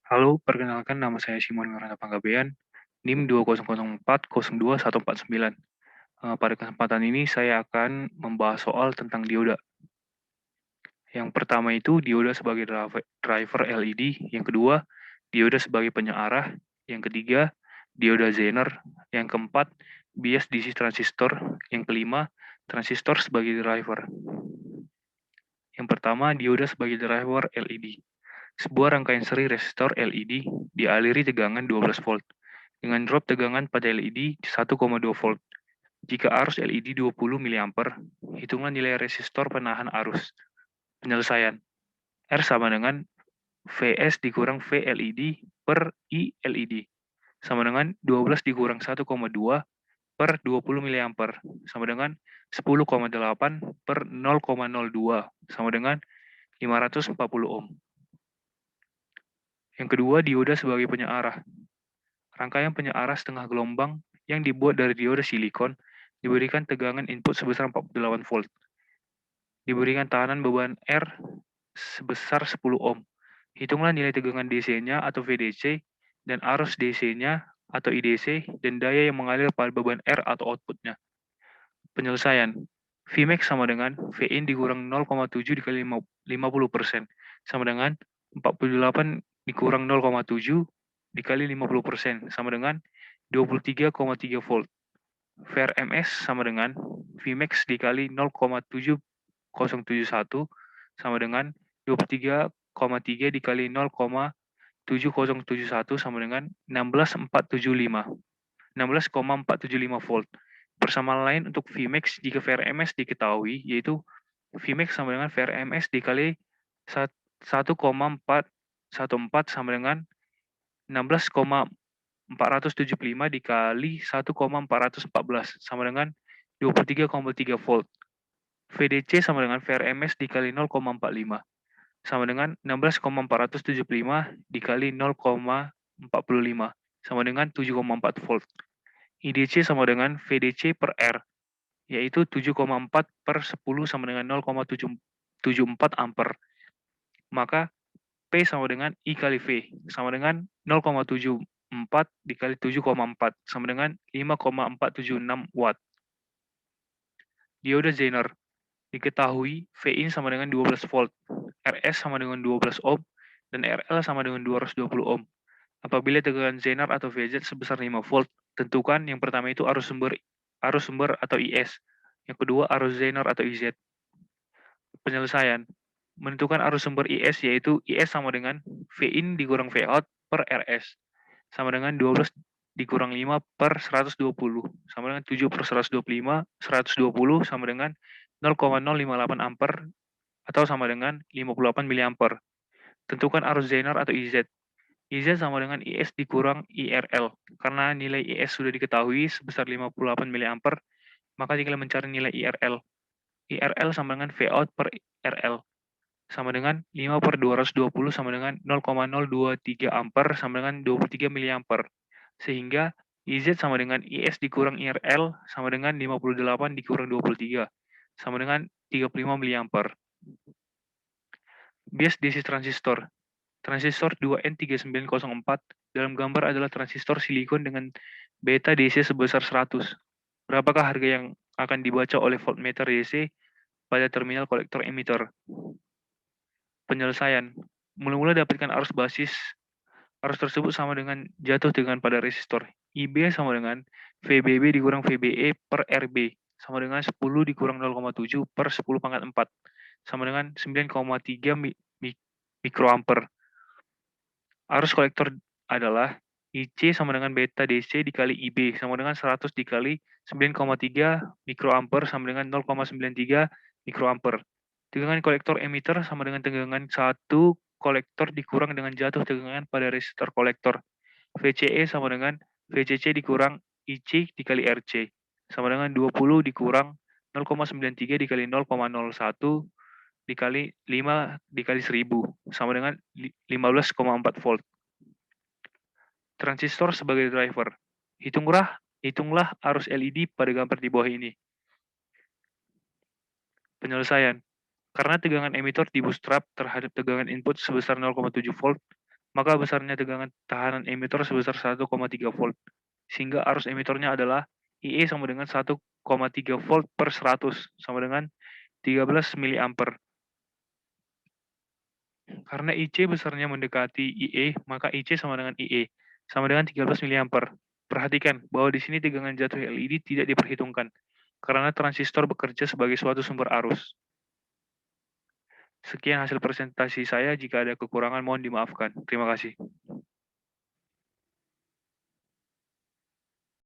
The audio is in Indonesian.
Halo, perkenalkan nama saya Simon Yorana Panggabean, NIM 20040402149. Pada kesempatan ini saya akan membahas soal tentang dioda. Yang pertama itu dioda sebagai driver LED, yang kedua dioda sebagai penyearah, yang ketiga dioda Zener, yang keempat bias DC transistor, yang kelima transistor sebagai driver. Yang pertama dioda sebagai driver LED. Sebuah rangkaian seri resistor LED dialiri tegangan 12 volt dengan drop tegangan pada LED 1,2 volt. Jika arus LED 20 mA, hitunglah nilai resistor penahan arus. Penyelesaian. R sama dengan Vs dikurang VLED per I LED sama dengan 12 dikurang 1,2 per 20 mA sama dengan 10,8 per 0,02 sama dengan 540 ohm. Yang kedua, dioda sebagai penyearah. Rangkaian penyearah setengah gelombang yang dibuat dari dioda silikon diberikan tegangan input sebesar 48 volt. Diberikan tahanan beban R sebesar 10 ohm. Hitunglah nilai tegangan DC-nya atau VDC dan arus DC-nya atau IDC dan daya yang mengalir pada beban R atau outputnya. Penyelesaian. Vmax sama dengan Vin dikurang 0,7 dikali 50% sama dengan 48 dikurang 0,7 dikali 50% sama dengan 23,3 volt. VRMS sama dengan Vmax dikali 0,7071 sama dengan 23,3 dikali 0,7071 sama dengan 16,475 volt. Persamaan lain untuk Vmax jika VRMS diketahui, yaitu Vmax sama dengan VRMS dikali 1,414 sama dengan 16,475 dikali 1,414 sama dengan 23,3 volt. VDC sama dengan VRMS dikali 0,45 sama dengan 16,475 dikali 0,45 sama dengan 7,4 volt. IDC sama dengan VDC per R, yaitu 7,4 per 10 sama dengan 0,774 ampere. Maka P sama dengan I kali V, sama dengan 0,74 dikali 7,4, sama dengan 5,476 watt. Dioda Zener, diketahui Vin sama dengan 12 volt, RS sama dengan 12 ohm, dan RL sama dengan 220 ohm. Apabila tegangan Zener atau VZ sebesar 5 volt, tentukan yang pertama itu arus sumber atau IS, yang kedua arus Zener atau IZ. Penyelesaian. Menentukan arus sumber IS yaitu IS sama dengan Vin dikurang Vout per RS sama dengan 12 dikurang 5 per 120 sama dengan 7 per 120 sama dengan 0,058 ampere atau sama dengan 58 miliampere. Tentukan arus Zener atau IZ. IZ sama dengan IS dikurang IRL. Karena nilai IS sudah diketahui sebesar 58 miliampere, maka tinggal mencari nilai IRL. IRL sama dengan Vout per RL. Sama dengan 5 per 220 sama dengan 0,023 ampere sama dengan 23 miliampere. Sehingga IZ sama dengan IS dikurang IRL sama dengan 58 dikurang 23 sama dengan 35 miliampere. Bias DC transistor. Transistor 2N3904 dalam gambar adalah transistor silikon dengan beta DC sebesar 100. Berapakah harga yang akan dibaca oleh voltmeter DC pada terminal kolektor emitter? Penyelesaian. Mula-mula dapatkan arus basis. Arus tersebut sama dengan jatuh tegangan pada resistor. IB sama dengan VBB dikurang VBE per RB. Sama dengan 10 dikurang 0,7 per 10 pangkat 4. Sama dengan 9,3 mikroampere. Arus kolektor adalah IC sama dengan beta DC dikali IB sama dengan 100 dikali 9,3 mikroampere sama dengan 0,93 mikroampere. Tegangan kolektor emitter sama dengan tegangan satu kolektor dikurang dengan jatuh tegangan pada resistor kolektor. VCE sama dengan VCC dikurang IC dikali RC. Sama dengan 20 dikurang 0,93 dikali 0,01 dikali 5 dikali 1000. Sama dengan 15,4 volt. Transistor sebagai driver. Hitunglah arus LED pada gambar di bawah ini. Penyelesaian. Karena tegangan emitter di bootstrap terhadap tegangan input sebesar 0,7 volt, maka besarnya tegangan tahanan emitor sebesar 1,3 volt. Sehingga arus emitornya adalah IE sama dengan 1,3 volt per 100 sama dengan 13 miliampere. Karena IC besarnya mendekati IE, maka IC sama dengan IE, sama dengan 13 miliampere. Perhatikan bahwa di sini tegangan jatuh LED tidak diperhitungkan, karena transistor bekerja sebagai suatu sumber arus. Sekian hasil presentasi saya, jika ada kekurangan mohon dimaafkan. Terima kasih.